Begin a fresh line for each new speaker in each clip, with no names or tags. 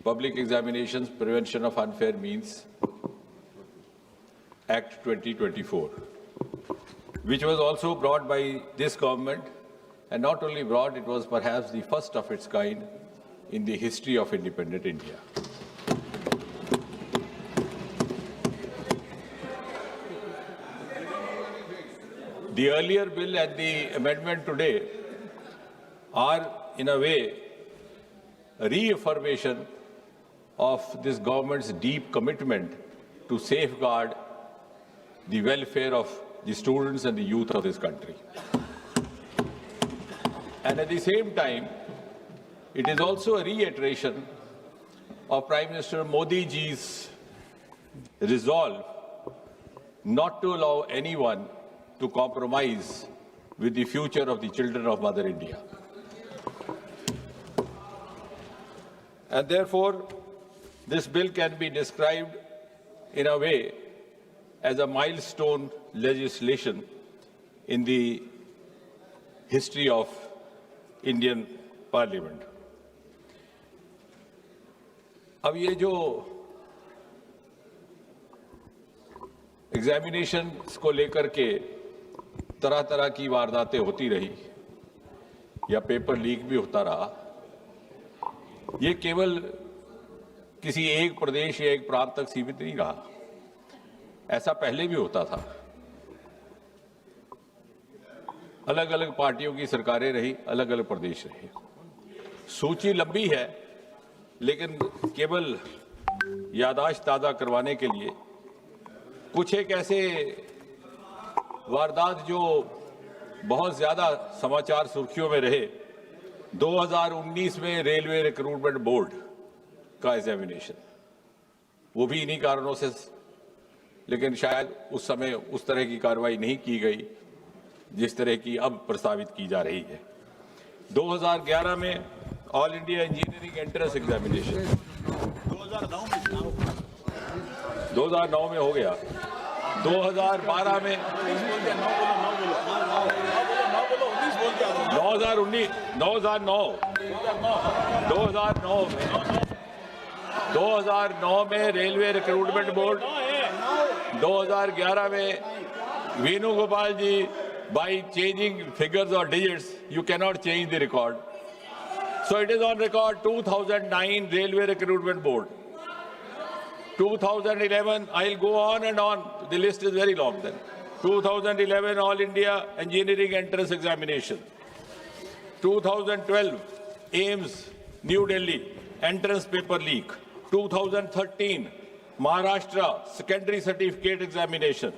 Public Examinations Prevention of Unfair Means Act 2024, which was also brought by this government, and not only brought, it was perhaps the first of its kind in the history of independent India. The earlier bill and the amendment today are, in a way, a reaffirmation of this government's deep commitment to safeguard the welfare of the students and the youth of this country. And at the same time, it is also a reiteration of Prime Minister Modi ji's resolve not to allow anyone to compromise with the future of the children of Mother India. And therefore, this bill can be described in a way as a milestone legislation in the history of Indian Parliament. अब ये जो examination को लेकर के तरह तरह की वारदातें होती रही या पेपर लीक भी होता रहा, ये केवल किसी एक प्रदेश या एक प्रांत तक सीमित नहीं रहा। ऐसा पहले भी होता था। अलग अलग पार्टियों की सरकारें रही, अलग अलग प्रदेश रहे। सूची लंबी है, लेकिन केवल याददाश्त ताज़ा करवाने के लिए कुछ एक ऐसे वारदात जो बहुत ज्यादा समाचार सुर्खियों में रहे। 2019 में रेलवे रिक्रूटमेंट बोर्ड का एग्जामिनेशन, वो भी इन्हीं कारणों से, लेकिन शायद उस समय उस तरह की कार्रवाई नहीं की गई जिस तरह की अब प्रस्तावित की जा रही है। 2011 में all India engineering entrance examination 2009 में हो गया। 2012 में 2009 में रेलवे रिक्रूटमेंट बोर्ड, 2011 में वेणुगोपाल जी, by changing figures or digits, you cannot change the record. So it is on record 2009 Railway Recruitment Board. 2011, I'll go on and on. The list is very long then. 2011 All India Engineering Entrance Examination. 2012 AIMS New Delhi Entrance Paper Leak. 2013 Maharashtra Secondary Certificate Examination.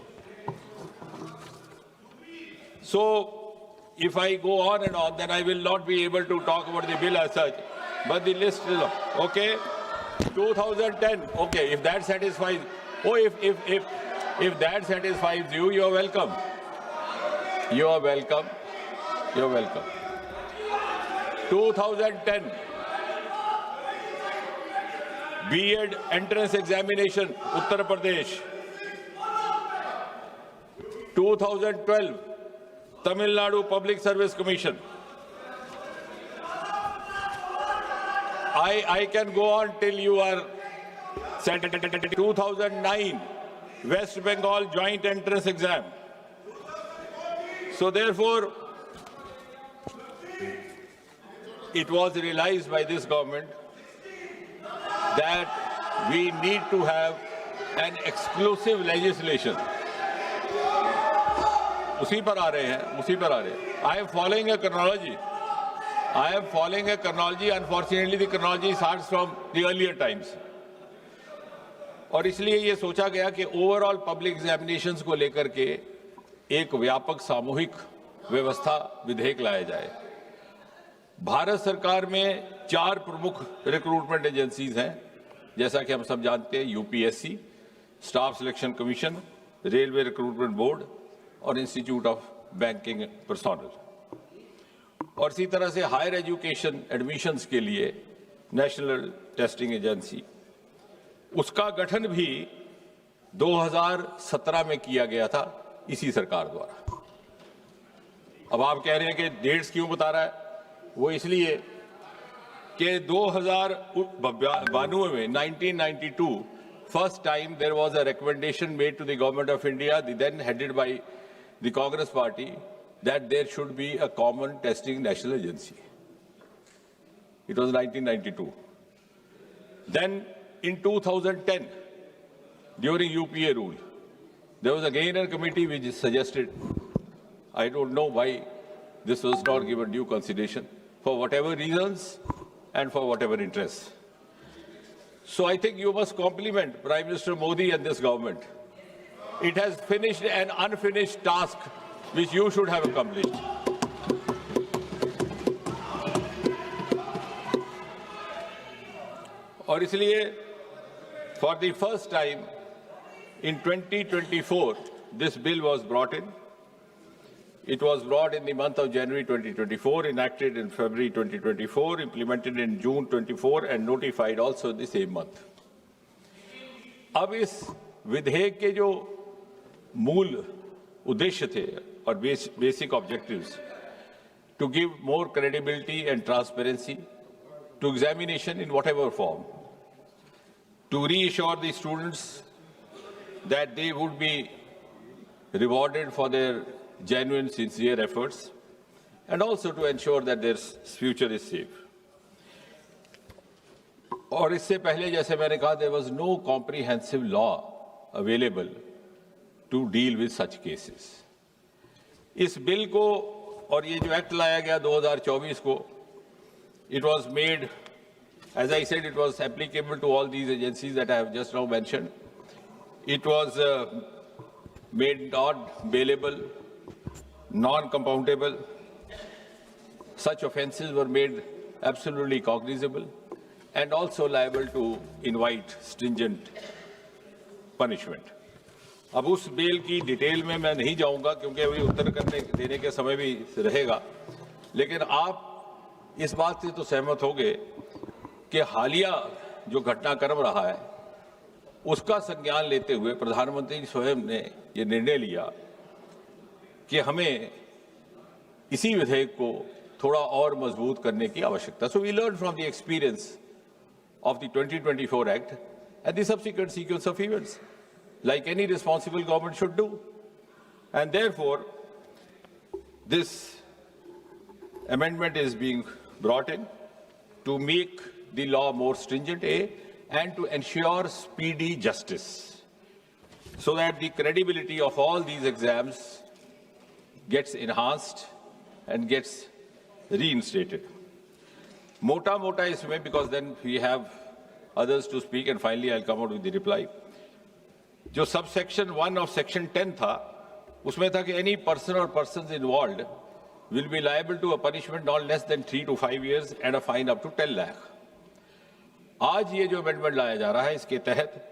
So, if I go on and on, then I will not be able to talk about the bill as such. But the list is okay. 2010. Okay, if that satisfies. Oh, if that satisfies you, you are welcome. You are welcome. You are welcome. 2010 B.Ed Entrance Examination, Uttar Pradesh. 2012 Tamil Nadu Public Service Commission. I can go on till you are set. 2009 West Bengal Joint Entrance Exam. So therefore, it was realized by this government that we need to have an exclusive legislation. उसी पर आ रहे हैं, I am following a chronology. Unfortunately, the chronology starts from the earlier times. और इसलिए ये सोचा गया कि ओवरऑल पब्लिक एग्जामिनेशंस को लेकर के एक व्यापक सामूहिक व्यवस्था विधेयक लाया जाए। भारत सरकार में 4 प्रमुख रिक्रूटमेंट एजेंसीज हैं, जैसा कि हम सब जानते हैं, UPSC, staff selection commission, railway recruitment board और इंस्टीट्यूट ऑफ बैंकिंग पर्सोनल। और इसी तरह से हायर एजुकेशन एडमिशन्स के लिए नेशनल टेस्टिंग एजेंसी, उसका गठन भी 2017 में किया गया था इसी सरकार द्वारा। अब आप कह रहे हैं कि डेट्स क्यों बता रहा है, वो इसलिए कि 2092 में 1992 first time there was a recommendation made to the government of India, then headed by the Congress party, that there should be a common testing national agency. It was 1992. Then in 2010, during UPA rule, there was again a committee which suggested, I don't know why this was not given due consideration, for whatever reasons and for whatever interests. So I think you must compliment Prime Minister Modi and this government. It has finished an unfinished task which you should have accomplished. और इसलिए for the first time in 2024 this bill was brought in. It was brought in the month of January 2024, enacted in February 2024, implemented in June 24 and notified also the same month. अब इस विधेयक के जो मूल उद्देश्य थे और basic objectives, to give more credibility and transparency to examination in whatever form, to reassure the students that they would be rewarded for their genuine, sincere efforts, and also to ensure that their future is safe. और इससे पहले, जैसे मैंने कहा, there was no comprehensive law available to deal with such cases. इस bill को और ये जो एक्ट लाया गया 2024 को, it was made, as I said, it was applicable to all these agencies that I have just now mentioned. It was made not bailable, non-compoundable. Such offences were made absolutely cognizable and also liable to invite stringent punishment. अब उस bell की detail में मैं नहीं जाऊंगा क्योंकि अभी उत्तर देने के समय भी रहेगा, लेकिन आप इस बात से तो सहमत होंगे कि हालिया जो घटनाक्रम रहा है उसका संज्ञान लेते हुए प्रधानमंत्री स्वयं ने ये निर्णय लिया कि हमें इसी विधेयक को थोड़ा और मजबूत करने की आवश्यकता. So we learned from the experience of the 2024 Act and the subsequent sequence of events, like any responsible government should do. And therefore, this amendment is being brought in to make the law more stringent, and to ensure speedy justice, so that the credibility of all these exams gets enhanced and gets reinstated. Mota isme, because then we have others to speak, and finally I'll come out with the reply. जो subsection 1 of section 10 था, उसमें था कि any person or persons involved will be liable to a punishment not less than 3 to 5 years and a fine up to 10 lakh. आज ये जो amendment लाया जा रहा है, इसके तहत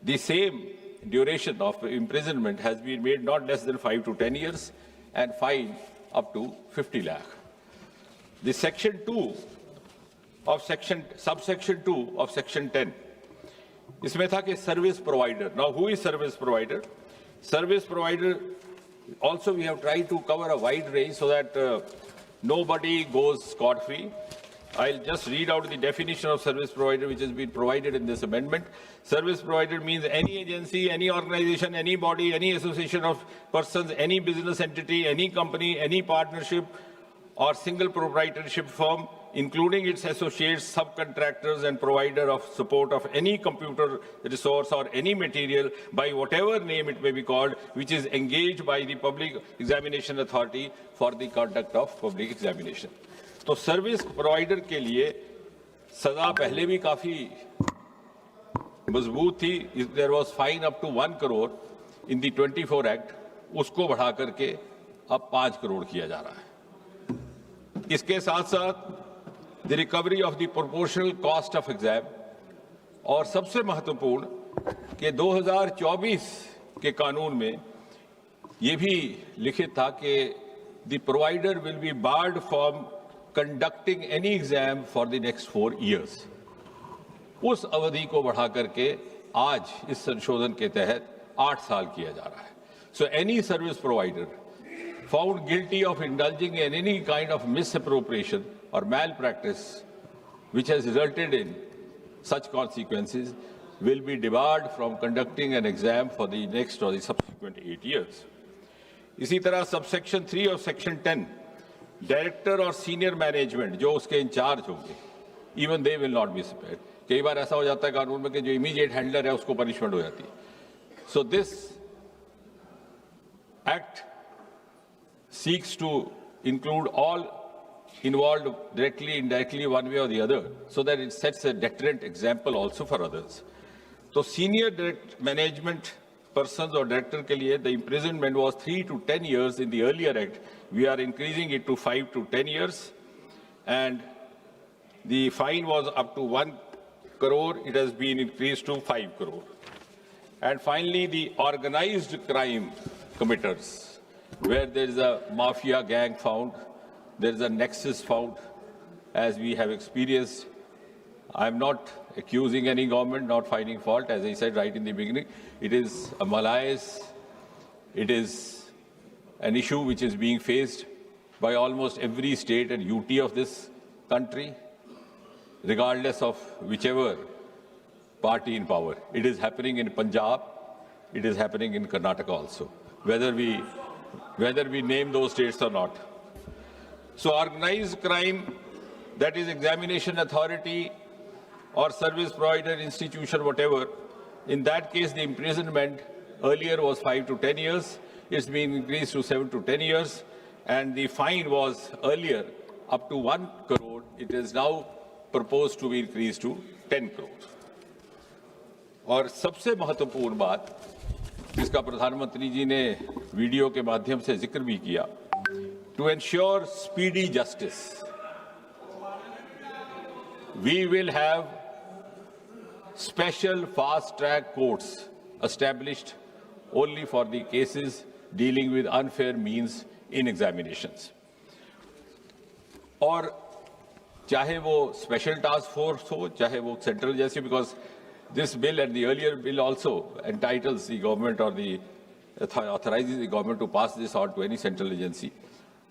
the same duration of imprisonment has been made not less than 5 to 10 years and fine up to 50 lakh. The section 2 of subsection 2 of section 10, इसमें था कि service provider. Now, who is service provider? Service provider, also we have tried to cover a wide range so that nobody goes scot-free. I'll just read out the definition of service provider which has been provided in this amendment. Service provider means any agency, any organization, any body, any association of persons, any business entity, any company, any partnership or single proprietorship firm, including its associates, subcontractors and provider of support of any computer resource or any material by whatever name it may be called, which is engaged by the Public Examination Authority for the conduct of public examination. तो service provider के लिए सजा पहले भी काफी मजबूत थी. There was fine up to 1 crore in the 24 act, उसको बढ़ा करके अब 5 करोड़ किया जा रहा है. इसके साथ साथ the recovery of the proportional cost of exam, और सबसे महत्वपूर्ण कि 2024 के कानून में ये भी लिखित था कि the provider will be board from conducting any exam for the next 4 years. उस अवधि को बढ़ा करके आज इस संशोधन के तहत 8 साल किया जा रहा है. So any service provider found guilty of indulging in any kind of misappropriation or malpractice which has resulted in such consequences will be debarred from conducting an exam for the next or the subsequent 8 years. इसी तरह subsection 3 और section 10 director और senior management जो उसके in charge होंगे, even they will not B spared. कई बार ऐसा हो जाता है कानून में कि जो इमीडिएट हैंडलर है उसको पनिशमेंट हो जाती है. So this act seeks to include all involved directly, indirectly, one way or the other, so that it sets a deterrent example also for others. So senior direct management persons or director के लिए the imprisonment was 3 to 10 years in the earlier act. We are increasing it to 5 to 10 years, and the fine was up to 1 crore. It has been increased to 5 crore. And finally, the organized crime committers, where there is a mafia gang found, there is a nexus found, as we have experienced. I am not accusing any government, not finding fault. As I said right in the beginning, it is a malaise. It is an issue which is being faced by almost every state and UT of this country, regardless of whichever party in power. It is happening in Punjab. It is happening in Karnataka also, whether we name those states or not. So organized crime, that is examination authority or service provider institution, whatever, in that case the imprisonment earlier was 5 to 10 years. It's been increased to 7 to 10 years, and the fine was earlier up to 1 crore. It is now proposed to be increased to 10 crore. और सबसे महत्वपूर्ण बात जिसका प्रधानमंत्री जी ने video के माध्यम से जिक्र भी किया, to ensure speedy justice, we will have special fast track courts established only for the cases dealing with unfair means in examinations. और चाहे वो स्पेशल टास्क फोर्स हो, चाहे वो सेंट्रल जैसे, because this bill and the earlier bill also entitles the government or the authorizes the government to pass this on to any central agency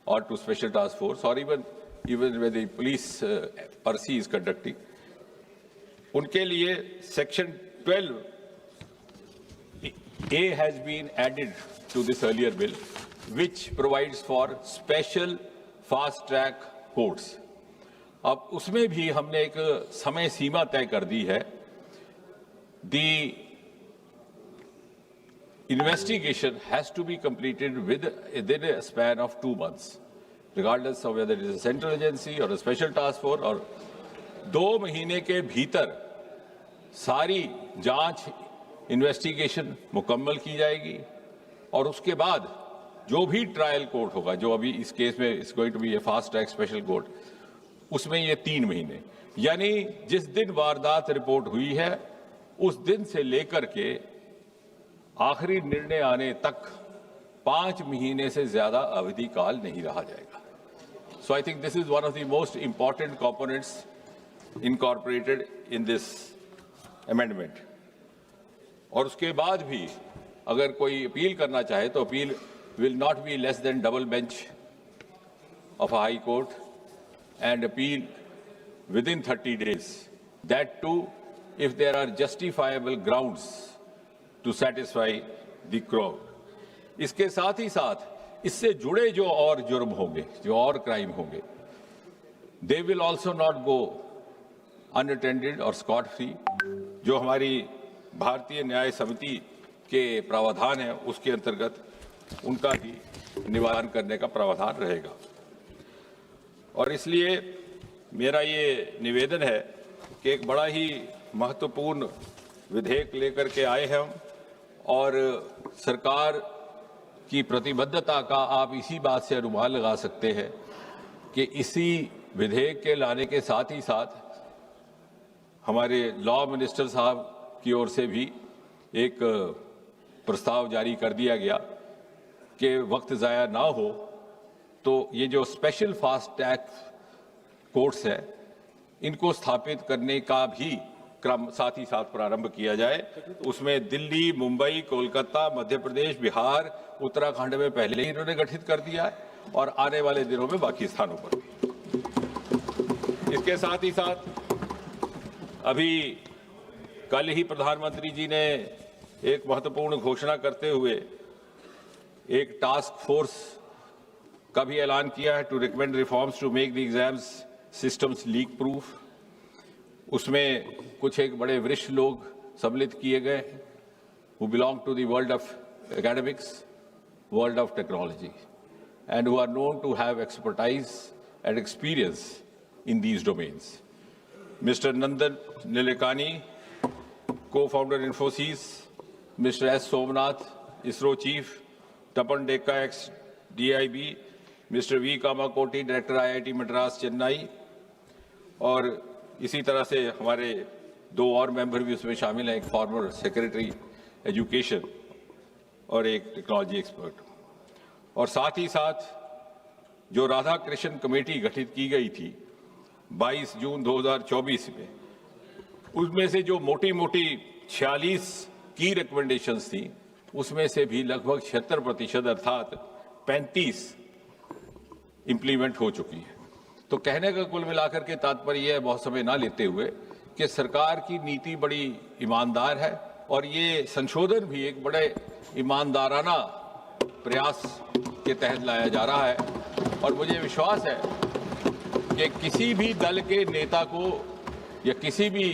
or to special task force or even where the police Percy is conducting. उनके लिए section 12A has been added to this earlier bill, which provides for special fast track courts. अब उसमें भी हमने एक समय सीमा तय कर दी है. The investigation has to be completed within a span of 2 months, regardless of whether it is a central agency or a special task force. और 2 महीने के भीतर सारी जांच इन्वेस्टिगेशन मुकम्मल की जाएगी, और उसके बाद जो भी ट्रायल कोर्ट होगा, जो अभी इस केस में is going to be a fast track special court, उसमें ये 3 महीने, यानी जिस दिन वारदात रिपोर्ट हुई है उस दिन से लेकर के आखिरी निर्णय आने तक 5 महीने से ज्यादा अवधि काल नहीं रहा जाएगा. So I think this is one of the most important components incorporated in this amendment. और उसके बाद भी अगर कोई अपील करना चाहे तो appeal will not be less than double bench of high court and appeal within 30 days. That too if there are justifiable grounds to satisfy the crowd. इसके साथ ही साथ इससे जुड़े जो और जुर्म होंगे, जो और क्राइम होंगे, they will also not go unattended or scot free. जो हमारी भारतीय न्याय समिति के प्रावधान है उसके अंतर्गत उनका भी निवारण करने का प्रावधान रहेगा. और इसलिए मेरा ये निवेदन है कि एक बड़ा ही महत्वपूर्ण विधेयक लेकर के आए हैं हम, और सरकार की प्रतिबद्धता का आप इसी बात से अनुमान लगा सकते हैं कि इसी विधेयक के लाने के साथ ही साथ हमारे लॉ मिनिस्टर साहब की ओर से भी एक प्रस्ताव जारी कर दिया गया कि वक्त ज़ाया ना हो तो ये जो स्पेशल फास्ट ट्रैक कोर्ट्स है इनको स्थापित करने का भी क्रम साथ ही साथ प्रारंभ किया जाए. उसमें दिल्ली, मुंबई, कोलकाता, मध्य प्रदेश, बिहार, उत्तराखंड में पहले ही इन्होंने गठित कर दिया है और आने वाले दिनों में बाकी स्थानों पर भी. इसके साथ ही साथ अभी कल ही प्रधानमंत्री जी ने एक महत्वपूर्ण घोषणा करते हुए एक टास्क फोर्स का भी ऐलान किया है to recommend reforms to make the exams systems leak proof. उसमें कुछ एक बड़े वरिष्ठ लोग सम्मिलित किए गए who belong to the world of academics, world of technology, and who are known to have expertise and experience in these domains. Mr. Nandan Nilekani, co-founder Infosys, Mr. S. Somnath, ISRO chief, Tapan Dekka, ex-DIB, Mr. V. Kamakoti, director IIT Madras, Chennai, और इसी तरह से हमारे दो और member भी उसमें शामिल हैं, एक फॉर्मर सेक्रेटरी एजुकेशन और एक टेक्नोलॉजी एक्सपर्ट। और साथ ही साथ जो राधा कृष्ण कमेटी गठित की गई थी 22 जून 2024 में, उसमें से जो मोटी मोटी 46 की रिकमेंडेशंस थी, उसमें से भी लगभग 76% अर्थात 35 इंप्लीमेंट हो चुकी है। तो कहने का कुल मिलाकर के तात्पर्य है, बहुत समय ना लेते हुए, कि सरकार की नीति बड़ी ईमानदार है और ये संशोधन भी एक बड़े ईमानदाराना प्रयास के तहत लाया जा रहा है। और मुझे विश्वास है कि किसी भी दल के नेता को या किसी भी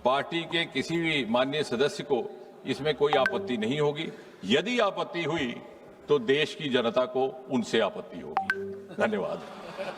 पार्टी के किसी भी माननीय सदस्य को इसमें कोई आपत्ति नहीं होगी। यदि आपत्ति हुई तो देश की जनता को उनसे आपत्ति होगी। धन्यवाद।